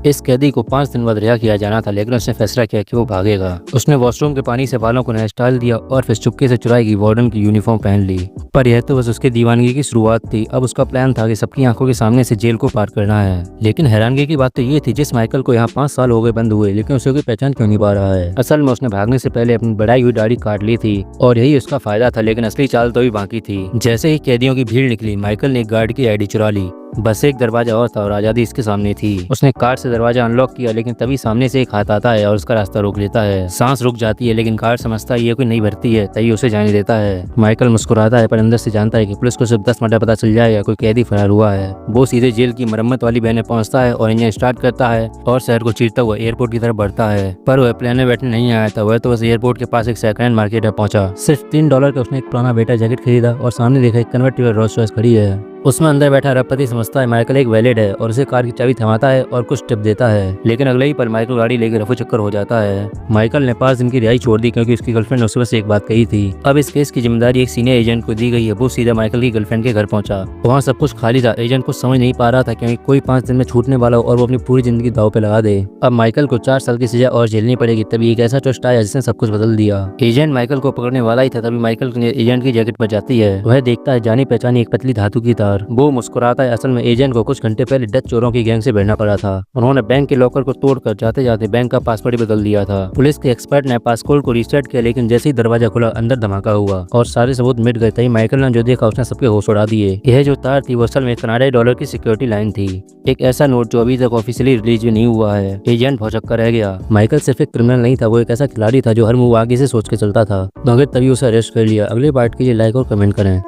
इस कैदी को 5 दिन बाद रिहा किया जाना था, लेकिन उसने फैसला किया कि वो भागेगा। उसने वॉशरूम के पानी से बालों को नया स्टाइल दिया और फिर चुपके से चुराई गई वार्डन की यूनिफॉर्म पहन ली। पर यह तो बस उसकी दीवानगी की शुरुआत थी। अब उसका प्लान था कि सबकी आंखों के सामने से जेल को पार करना है। लेकिन हैरानगी की बात तो ये थी, जिस माइकल को यहाँ 5 साल हो गए बंद हुए, लेकिन उसे कोई पहचान क्यों नहीं पा रहा है। असल में उसने भागने से पहले अपनी बढ़ाई हुई दाढ़ी काट ली थी और यही उसका फायदा था, लेकिन असली चाल तो भी बाकी थी। जैसे ही कैदियों की भीड़ निकली, माइकल ने एक गार्ड की आईडी चुरा ली। बस एक दरवाजा और था और आजादी इसके सामने थी। उसने कार से दरवाजा अनलॉक किया, लेकिन तभी सामने से एक हाथ आता है और उसका रास्ता रोक लेता है। सांस रुक जाती है, लेकिन कार समझता है ये कोई नई भर्ती है, तभी उसे जाने देता है। माइकल मुस्कुराता है, पर अंदर से जानता है कि पुलिस को सिर्फ 10 मिनट पता चल जाएगा कोई कैदी फरार हुआ है। वो सीधे जेल की मरम्मत वाली बहने पहुंचता है और इंजन स्टार्ट करता है और शहर को चीरता हुआ एयरपोर्ट की तरफ बढ़ता है। पर वह प्लेन में बैठने नहीं आया था, वह तो बस एयरपोर्ट के पास एक सेकंड हैंड मार्केट में पहुंचा। सिर्फ $3 का उसने एक पुराना बेटा जैकेट खरीदा और सामने देखा एक कन्वर्टिबल रोल्स रॉयस खड़ी है। उसमें अंदर बैठा अरबपति समझता है माइकल एक वैलिड है और उसे कार की चाबी थमाता है और कुछ टिप देता है। लेकिन अगले ही पल माइकल गाड़ी लेकर रफू चक्कर हो जाता है। माइकल ने 5 दिन की रिहाई छोड़ दी क्योंकि उसकी गर्लफ्रेंड ने उससे एक बात कही थी। अब इस केस की जिम्मेदारी एक सीनियर एजेंट को दी गई है। वो सीधा माइकल की गर्लफ्रेंड के घर पहुंचा। वहाँ सब कुछ खाली था। एजेंट कुछ समझ नहीं पा रहा था क्योंकि कोई 5 दिन में छूटने वाला हो और वो अपनी पूरी जिंदगी दाव पे लगा दे। अब माइकल को 4 साल की सजा और झेलनी पड़ेगी। तभी एक ऐसा ट्विस्ट आया जिसने सब कुछ बदल दिया। एजेंट माइकल को पकड़ने वाला ही था, तभी माइकल एजेंट की जैकेट पर जाती है। वह देखता है जानी पहचानी एक पतली धातु की तार। वो मुस्कुरा असल में एजेंट को कुछ घंटे पहले डच चोरों की गैंग से भिड़ना पड़ा था। उन्होंने बैंक के लॉकर को तोड़कर जाते जाते बैंक का पासवर्ड ही बदल दिया था। पुलिस के एक्सपर्ट ने पासकोड को रीसेट किया, लेकिन जैसे ही दरवाजा खुला अंदर धमाका हुआ और सारे सबूत मिट गए। तभी माइकल ने जो देखा उसने सबके होश उड़ा दिए। यह जो तार थी वो असल में कनाडाई डॉलर की सिक्योरिटी लाइन थी। एक ऐसा नोट जो अभी तक ऑफिशियली रिलीज भी नहीं हुआ है। एजेंट भौचक्का रह गया। माइकल सिर्फ एक क्रिमिनल नहीं था, वो एक ऐसा खिलाड़ी था जो हर मूव आगे से सोच के चलता था। मगर तभी उसे अरेस्ट कर लिया। अगले पार्ट के लिए लाइक और कमेंट करें।